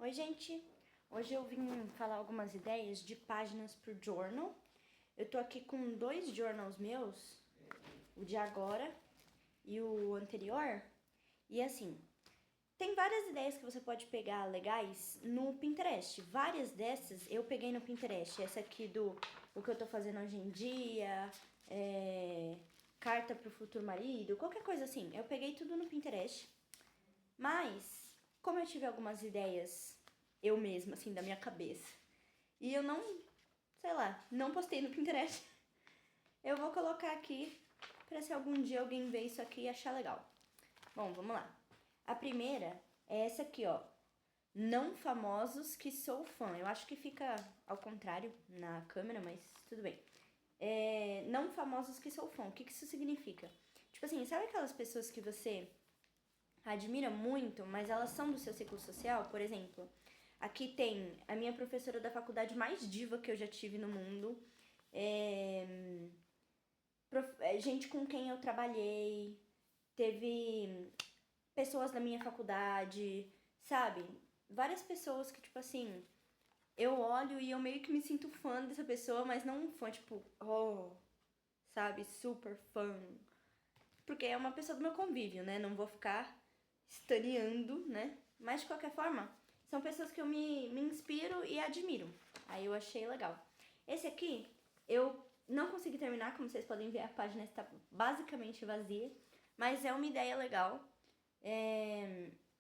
Oi, gente! Hoje eu vim falar algumas ideias de páginas pro journal. Eu tô aqui com 2 journals meus, o de agora e o anterior. E assim, tem várias ideias que você pode pegar legais no Pinterest. Várias dessas eu peguei no Pinterest. Essa aqui do o que eu tô fazendo hoje em dia, carta pro futuro marido, qualquer coisa assim. Eu peguei tudo no Pinterest. Mas, como eu tive algumas ideias eu mesma, assim, da minha cabeça, e eu não, sei lá, não postei no Pinterest, eu vou colocar aqui pra se algum dia alguém ver isso aqui e achar legal. Bom, vamos lá. A primeira é essa aqui, ó. Não famosos que sou fã. Eu acho que fica ao contrário na câmera, mas tudo bem. Não famosos que sou fã. O que isso significa? Tipo assim, sabe aquelas pessoas que você admira muito, mas elas são do seu ciclo social? Por exemplo, aqui tem a minha professora da faculdade mais diva que eu já tive no mundo, gente com quem eu trabalhei, teve pessoas da minha faculdade, sabe? Várias pessoas que, tipo assim, eu olho e eu meio que me sinto fã dessa pessoa, mas não um fã, tipo, oh, sabe? Super fã. Porque é uma pessoa do meu convívio, né? Não vou ficar estaneando, né? Mas de qualquer forma, são pessoas que eu me inspiro e admiro. Aí eu achei legal. Esse aqui, eu não consegui terminar, como vocês podem ver, a página está basicamente vazia. Mas é uma ideia legal.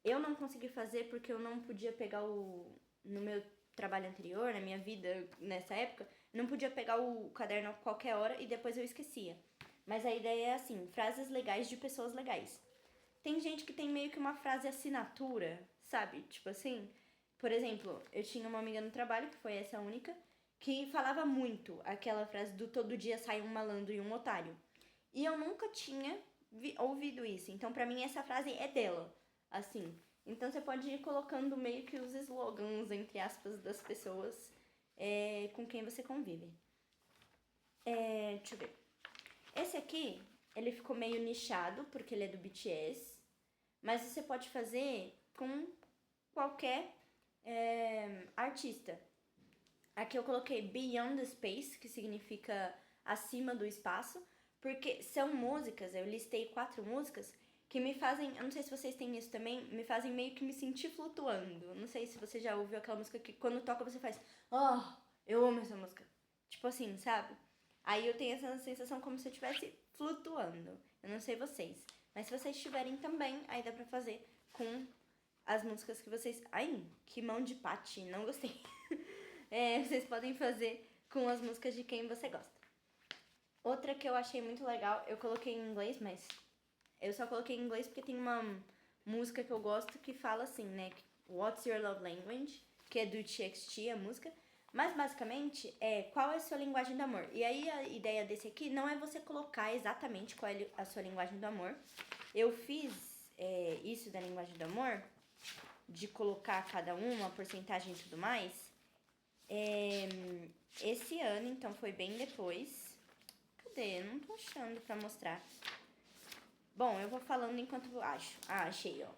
Eu não consegui fazer porque eu não podia pegar no meu trabalho anterior, na minha vida nessa época, não podia pegar o caderno a qualquer hora e depois eu esquecia. Mas a ideia é assim, frases legais de pessoas legais. Tem gente que tem meio que uma frase assinatura, sabe? Tipo assim, por exemplo, eu tinha uma amiga no trabalho, que foi essa única, que falava muito aquela frase do todo dia sai um malandro e um otário. E eu nunca tinha ouvido isso. Então, pra mim, essa frase é dela. Assim. Então, você pode ir colocando meio que os slogans, entre aspas, das pessoas com quem você convive. Deixa eu ver. Esse aqui, ele ficou meio nichado, porque ele é do BTS. Mas você pode fazer com qualquer artista. Aqui eu coloquei Beyond the Space, que significa acima do espaço, porque são músicas, eu listei 4 músicas que me fazem, eu não sei se vocês têm isso também, me fazem meio que me sentir flutuando. Não sei se você já ouviu aquela música que quando toca você faz, oh, eu amo essa música. Tipo assim, sabe? Aí eu tenho essa sensação como se eu estivesse flutuando. Eu não sei vocês, mas se vocês tiverem também, aí dá pra fazer com as músicas que vocês... Ai, que mão de pate, não gostei. Vocês podem fazer com as músicas de quem você gosta. Outra que eu achei muito legal, eu coloquei em inglês, mas eu só coloquei em inglês porque tem uma música que eu gosto que fala assim, né? What's your love language? Que é do TXT, a música. Mas basicamente é qual é a sua linguagem do amor. E aí a ideia desse aqui não é você colocar exatamente qual é a sua linguagem do amor. Eu fiz isso da linguagem do amor, de colocar cada uma porcentagem e tudo mais, esse ano, então foi bem depois. Cadê? Eu não tô achando pra mostrar. Bom, eu vou falando enquanto eu acho. Ah, achei, ó.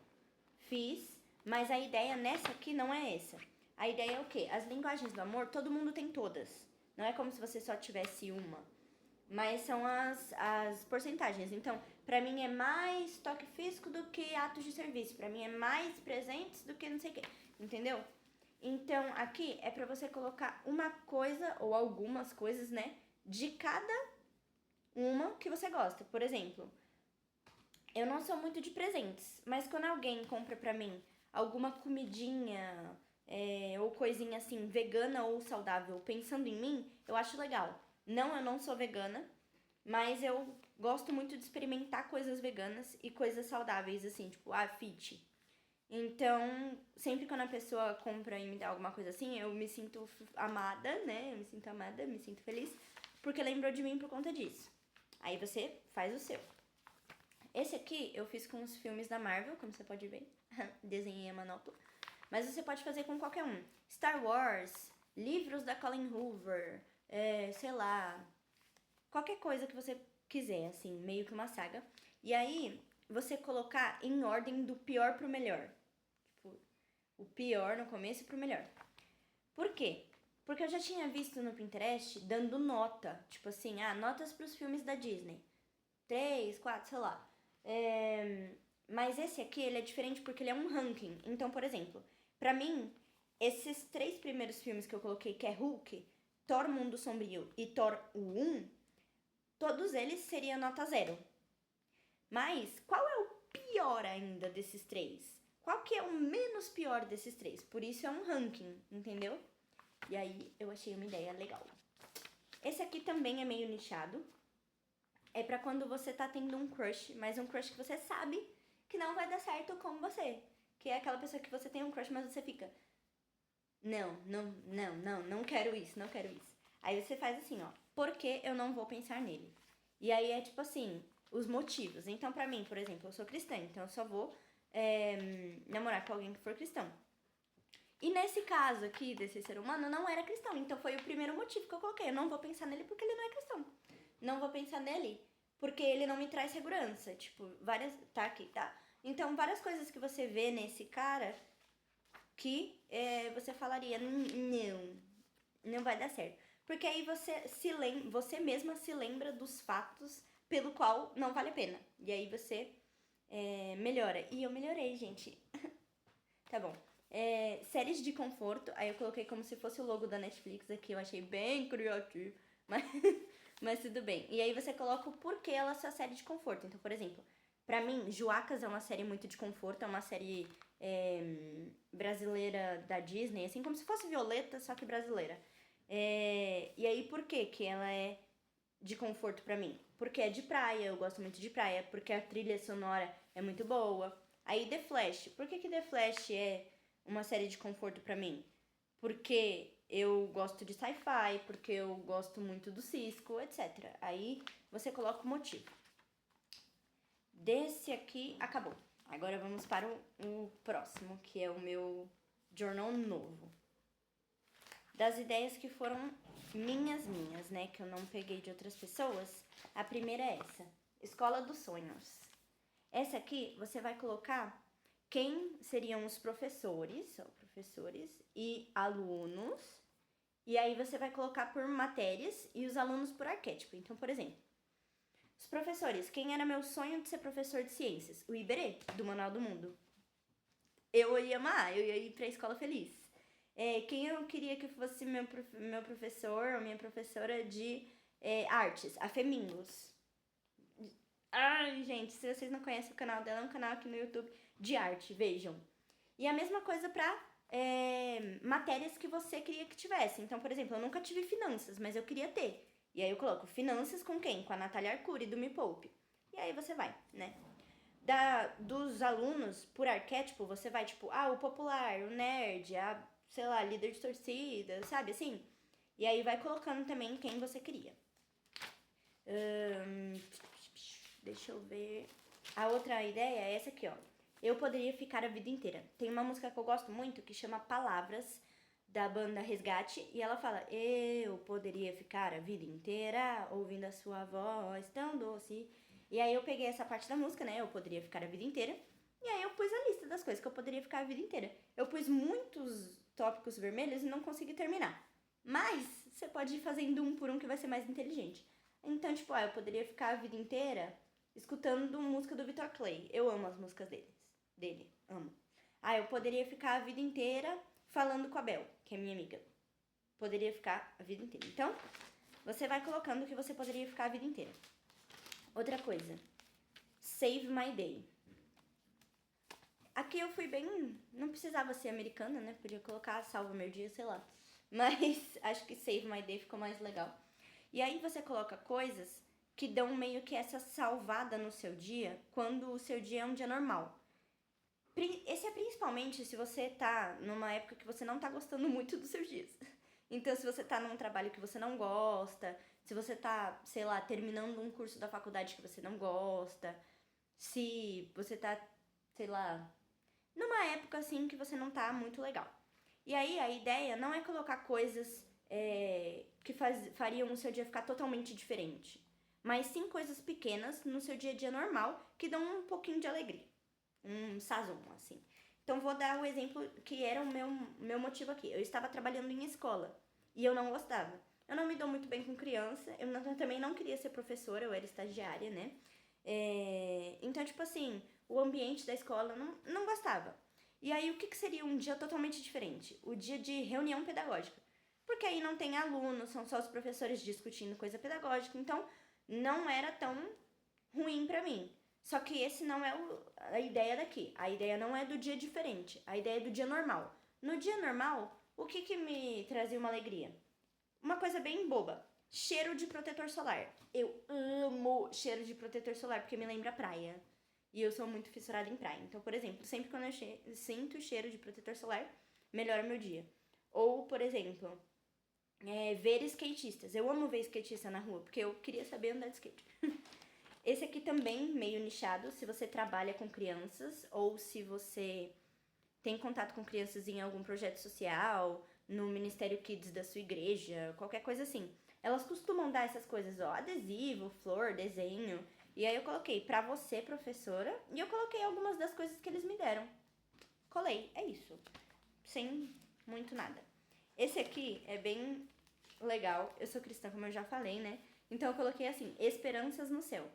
Fiz, mas a ideia nessa aqui não é essa. A ideia é o quê? As linguagens do amor, todo mundo tem todas. Não é como se você só tivesse uma. Mas são as porcentagens. Então, pra mim é mais toque físico do que atos de serviço. Pra mim é mais presentes do que não sei o quê. Entendeu? Então, aqui é pra você colocar uma coisa ou algumas coisas, né? De cada uma que você gosta. Por exemplo, eu não sou muito de presentes, mas quando alguém compra pra mim alguma comidinha ou coisinha assim, vegana ou saudável, pensando em mim, eu acho legal. Não, eu não sou vegana, mas eu gosto muito de experimentar coisas veganas e coisas saudáveis, assim, tipo, fit. Então, sempre quando a pessoa compra e me dá alguma coisa assim, eu me sinto amada, né? Eu me sinto amada, me sinto feliz, porque lembrou de mim por conta disso. Aí você faz o seu. Esse aqui eu fiz com os filmes da Marvel, como você pode ver. Desenhei a manopla. Mas você pode fazer com qualquer um. Star Wars, livros da Colin Hoover, sei lá, qualquer coisa que você quiser, assim, meio que uma saga. E aí, você colocar em ordem do pior pro melhor. Tipo, o pior no começo pro melhor. Por quê? Porque eu já tinha visto no Pinterest dando nota. Tipo assim, notas pros filmes da Disney. 3, 4, sei lá. Mas esse aqui, ele é diferente porque ele é um ranking. Então, por exemplo, pra mim, esses 3 primeiros filmes que eu coloquei, que é Hulk, Thor Mundo Sombrio e Thor o 1, todos eles seriam nota 0. Mas, qual é o pior ainda desses 3? Qual que é o menos pior desses 3? Por isso é um ranking, entendeu? E aí, eu achei uma ideia legal. Esse aqui também é meio nichado. É pra quando você tá tendo um crush, mas um crush que você sabe que não vai dar certo com você. Que é aquela pessoa que você tem um crush, mas você fica... Não quero isso, não quero isso. Aí você faz assim, ó. Por que eu não vou pensar nele? E aí é tipo assim, os motivos. Então, pra mim, por exemplo, eu sou cristã, então eu só vou namorar com alguém que for cristão. E nesse caso aqui, desse ser humano, não era cristão. Então foi o primeiro motivo que eu coloquei. Eu não vou pensar nele porque ele não é cristão. Não vou pensar nele porque ele não me traz segurança. Tipo, várias... Tá aqui, tá? Então, várias coisas que você vê nesse cara que você falaria, não vai dar certo. Porque aí você mesma se lembra dos fatos pelo qual não vale a pena. E aí você melhora. E eu melhorei, gente. Tá bom. Séries de conforto, aí eu coloquei como se fosse o logo da Netflix aqui, eu achei bem criativo, mas tudo bem. E aí você coloca o porquê ela é sua série de conforto. Então, por exemplo, pra mim, Joacas é uma série muito de conforto, é uma série brasileira da Disney, assim como se fosse Violeta, só que brasileira. E aí, por que que ela é de conforto pra mim? Porque é de praia, eu gosto muito de praia, porque a trilha sonora é muito boa. Aí, The Flash, por que que The Flash é uma série de conforto pra mim? Porque eu gosto de sci-fi, porque eu gosto muito do Cisco, etc. Aí você coloca o motivo. Desse aqui, acabou. Agora vamos para o próximo, que é o meu journal novo. Das ideias que foram minhas, né? Que eu não peguei de outras pessoas. A primeira é essa. Escola dos Sonhos. Essa aqui, você vai colocar quem seriam os professores e alunos. E aí você vai colocar por matérias e os alunos por arquétipo. Então, por exemplo, os professores. Quem era meu sonho de ser professor de ciências? O Iberê, do Manual do Mundo. Eu ia amar, eu ia ir pra escola feliz. Quem eu queria que fosse meu professor ou minha professora de artes? A Femingos. Ai, gente, se vocês não conhecem o canal dela, é um canal aqui no YouTube de arte, vejam. E a mesma coisa pra matérias que você queria que tivesse. Então, por exemplo, eu nunca tive finanças, mas eu queria ter. E aí eu coloco finanças com quem? Com a Natália Arcuri, do Me Poupe. E aí você vai, né? Dos alunos, por arquétipo, você vai, tipo, o popular, o nerd, sei lá, líder de torcida, sabe, assim? E aí vai colocando também quem você queria. Deixa eu ver. A outra ideia é essa aqui, ó. Eu poderia ficar a vida inteira. Tem uma música que eu gosto muito que chama Palavras, da banda Resgate, e ela fala: eu poderia ficar a vida inteira ouvindo a sua voz tão doce. E aí eu peguei essa parte da música, né? Eu poderia ficar a vida inteira. E aí eu pus a lista das coisas que eu poderia ficar a vida inteira. Eu pus muitos tópicos vermelhos e não consegui terminar. Mas você pode ir fazendo um por um que vai ser mais inteligente. Então, tipo, eu poderia ficar a vida inteira escutando música do Victor Clay. Eu amo as músicas dele, amo. Eu poderia ficar a vida inteira falando com a Bel, que é minha amiga. Poderia ficar a vida inteira. Então, você vai colocando que você poderia ficar a vida inteira. Outra coisa. Save my day. Aqui eu fui bem... Não precisava ser americana, né? Podia colocar salva meu dia, sei lá. Mas acho que save my day ficou mais legal. E aí você coloca coisas que dão meio que essa salvada no seu dia quando o seu dia é um dia normal. Esse é principalmente se você tá numa época que você não tá gostando muito dos seus dias. Então, se você tá num trabalho que você não gosta, se você tá, sei lá, terminando um curso da faculdade que você não gosta, se você tá, sei lá, numa época assim que você não tá muito legal. E aí a ideia não é colocar coisas que fariam o seu dia ficar totalmente diferente, mas sim coisas pequenas no seu dia a dia normal que dão um pouquinho de alegria. Um sazon, assim. Então, vou dar o exemplo que era o meu motivo aqui. Eu estava trabalhando em escola e eu não gostava. Eu não me dou muito bem com criança, também não queria ser professora, eu era estagiária, né? Então, tipo assim, o ambiente da escola eu não gostava. E aí, o que seria um dia totalmente diferente? O dia de reunião pedagógica. Porque aí não tem alunos, são só os professores discutindo coisa pedagógica, então não era tão ruim pra mim. Só que esse não é a ideia daqui. A ideia não é do dia diferente, a ideia é do dia normal. No dia normal, o que me trazia uma alegria? Uma coisa bem boba. Cheiro de protetor solar. Eu amo cheiro de protetor solar porque me lembra praia. E eu sou muito fissurada em praia. Então, por exemplo, sempre quando eu sinto o cheiro de protetor solar, melhora meu dia. Ou, por exemplo, ver skatistas. Eu amo ver skatista na rua porque eu queria saber andar de skate. Esse aqui também, meio nichado, se você trabalha com crianças ou se você tem contato com crianças em algum projeto social, no Ministério Kids da sua igreja, qualquer coisa assim. Elas costumam dar essas coisas, ó, adesivo, flor, desenho. E aí eu coloquei pra você, professora, e eu coloquei algumas das coisas que eles me deram. Colei, é isso. Sem muito nada. Esse aqui é bem legal. Eu sou cristã, como eu já falei, né? Então eu coloquei assim, esperanças no céu.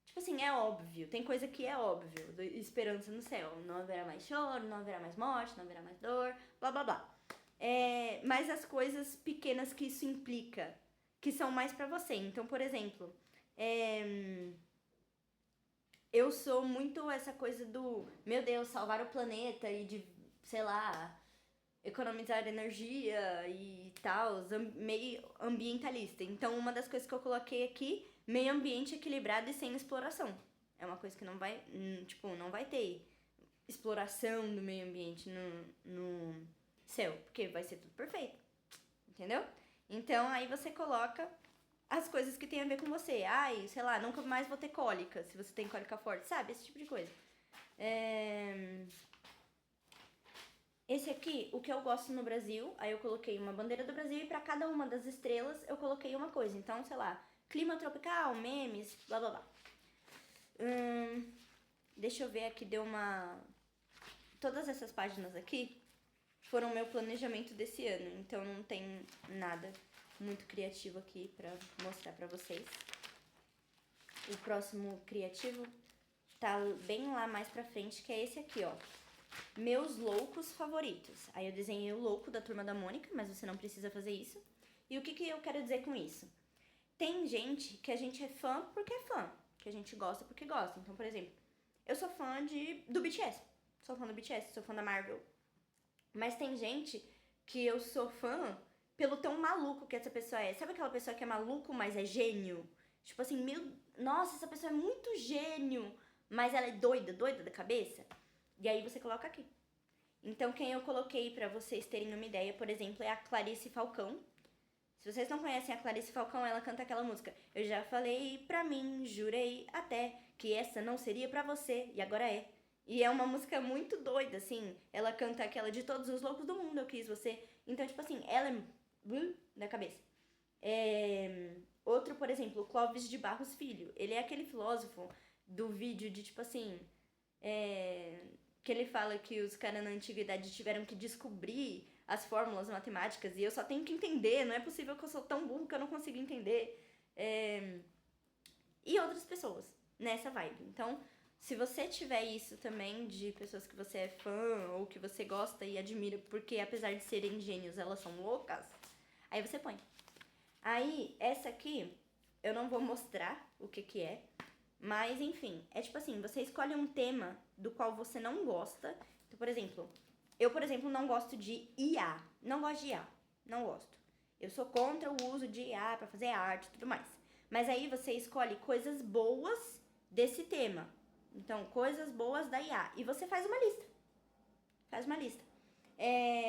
Tipo assim, é óbvio, tem coisa que é óbvio, esperança no céu. Não haverá mais choro, não haverá mais morte, não haverá mais dor, blá blá blá. Mas as coisas pequenas que isso implica, que são mais pra você. Então, por exemplo, eu sou muito essa coisa do, meu Deus, salvar o planeta e de, sei lá, economizar energia e tal, meio ambientalista. Então, uma das coisas que eu coloquei aqui, meio ambiente equilibrado e sem exploração. É uma coisa que não vai, não vai ter exploração do meio ambiente no céu, porque vai ser tudo perfeito, entendeu? Então, aí você coloca as coisas que tem a ver com você. Ai, sei lá, nunca mais vou ter cólica, se você tem cólica forte, sabe? Esse tipo de coisa. Esse aqui, o que eu gosto no Brasil, aí eu coloquei uma bandeira do Brasil e pra cada uma das estrelas eu coloquei uma coisa. Então, sei lá, clima tropical, memes, blá blá blá. Deixa eu ver aqui, deu uma... Todas essas páginas aqui foram meu planejamento desse ano, então não tem nada muito criativo aqui pra mostrar pra vocês. O próximo criativo tá bem lá mais pra frente, que é esse aqui, ó. Meus loucos favoritos. Aí eu desenhei o louco da Turma da Mônica, mas você não precisa fazer isso. E o que eu quero dizer com isso? Tem gente que a gente é fã porque é fã, que a gente gosta porque gosta. Então, por exemplo, eu sou fã do BTS. Sou fã do BTS, sou fã da Marvel. Mas tem gente que eu sou fã pelo tão maluco que essa pessoa é. Sabe aquela pessoa que é maluco, mas é gênio? Tipo assim, nossa, essa pessoa é muito gênio, mas ela é doida da cabeça. E aí você coloca aqui. Então, quem eu coloquei pra vocês terem uma ideia, por exemplo, é a Clarice Falcão. Se vocês não conhecem a Clarice Falcão, ela canta aquela música. Eu já falei pra mim, jurei até que essa não seria pra você, e agora é. E é uma música muito doida, assim. Ela canta aquela de todos os loucos do mundo, eu quis você. Então, tipo assim, ela é da cabeça. Outro, por exemplo, Clóvis de Barros Filho. Ele é aquele filósofo do vídeo de, tipo assim... que ele fala que os caras na antiguidade tiveram que descobrir as fórmulas matemáticas e eu só tenho que entender, não é possível que eu sou tão burro que eu não consigo entender. E outras pessoas nessa vibe. Então, se você tiver isso também de pessoas que você é fã ou que você gosta e admira porque apesar de serem gênios, elas são loucas, aí você põe. Aí, essa aqui, eu não vou mostrar o que é, mas, enfim, é tipo assim, você escolhe um tema do qual você não gosta. Então, por exemplo, eu, não gosto de IA. Não gosto de IA. Não gosto. Eu sou contra o uso de IA pra fazer arte e tudo mais. Mas aí você escolhe coisas boas desse tema. Então, coisas boas da IA. E você faz uma lista. Faz uma lista.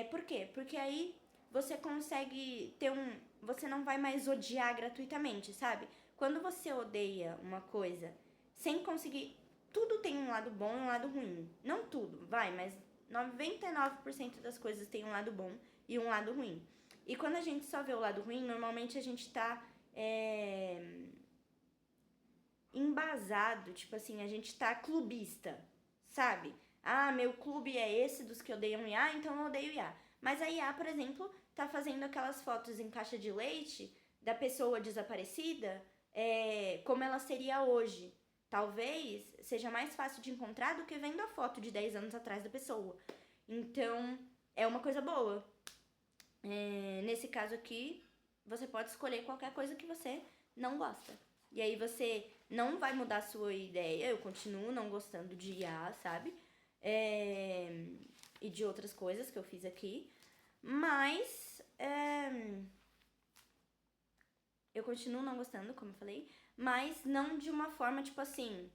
Por quê? Porque aí você consegue ter você não vai mais odiar gratuitamente, sabe? Quando você odeia uma coisa sem conseguir... Tudo tem um lado bom e um lado ruim. Não tudo, mas 99% das coisas tem um lado bom e um lado ruim. E quando a gente só vê o lado ruim, normalmente a gente tá embasado, tipo assim, a gente tá clubista, sabe? Ah, meu clube é esse dos que odeiam IA, então eu odeio IA. Mas a IA, por exemplo, tá fazendo aquelas fotos em caixa de leite da pessoa desaparecida, como ela seria hoje. Talvez seja mais fácil de encontrar do que vendo a foto de 10 anos atrás da pessoa. Então, é uma coisa boa. Nesse caso aqui, você pode escolher qualquer coisa que você não gosta. E aí você não vai mudar a sua ideia. Eu continuo não gostando de IA, sabe? E de outras coisas que eu fiz aqui. Mas eu continuo não gostando, como eu falei. Mas não de uma forma, tipo assim,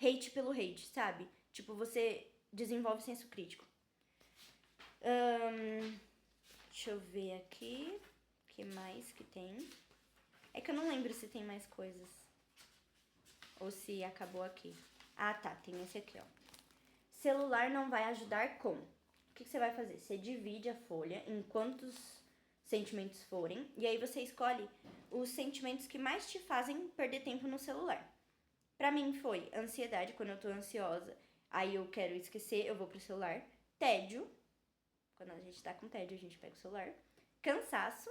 hate pelo hate, sabe? Tipo, você desenvolve senso crítico. Deixa eu ver aqui. O que mais que tem? É que eu não lembro se tem mais coisas. Ou se acabou aqui. Ah, tá. Tem esse aqui, ó. Celular não vai ajudar com. O que você vai fazer? Você divide a folha em quantos sentimentos forem. E aí você escolhe os sentimentos que mais te fazem perder tempo no celular. Pra mim foi ansiedade, quando eu tô ansiosa. Aí eu quero esquecer, eu vou pro celular. Tédio. Quando a gente tá com tédio, a gente pega o celular. Cansaço.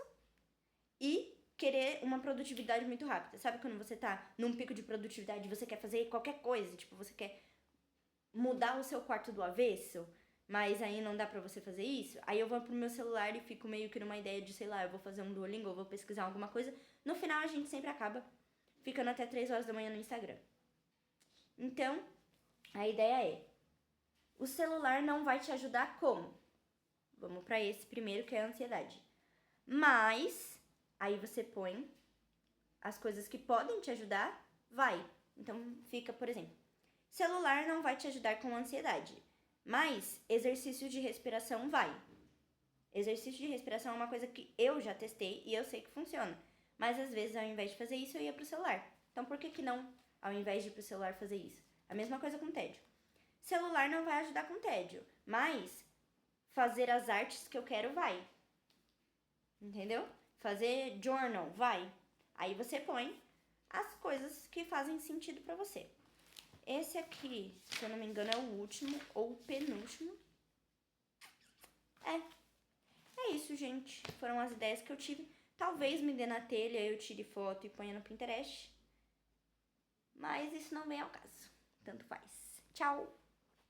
E querer uma produtividade muito rápida. Sabe quando você tá num pico de produtividade e você quer fazer qualquer coisa? Tipo, você quer mudar o seu quarto do avesso, mas aí não dá pra você fazer isso? Aí eu vou pro meu celular e fico meio que numa ideia de, sei lá, eu vou fazer um Duolingo, eu vou pesquisar alguma coisa. No final a gente sempre acaba ficando até 3 horas da manhã no Instagram. Então, a ideia é, o celular não vai te ajudar como? Vamos pra esse primeiro, que é a ansiedade. Mas, aí você põe as coisas que podem te ajudar, vai. Então, fica, por exemplo, celular não vai te ajudar com ansiedade, mas exercício de respiração vai. Exercício de respiração é uma coisa que eu já testei e eu sei que funciona. Mas às vezes, ao invés de fazer isso, eu ia pro celular. Então, por que não, ao invés de ir pro celular, fazer isso? A mesma coisa com tédio. Celular não vai ajudar com tédio, mas fazer as artes que eu quero vai. Entendeu? Fazer journal, vai. Aí você põe as coisas que fazem sentido pra você. Esse aqui, se eu não me engano, é o último ou o penúltimo. É isso, gente. Foram as ideias que eu tive. Talvez me dê na telha, eu tire foto e ponha no Pinterest. Mas isso não vem ao caso. Tanto faz. Tchau!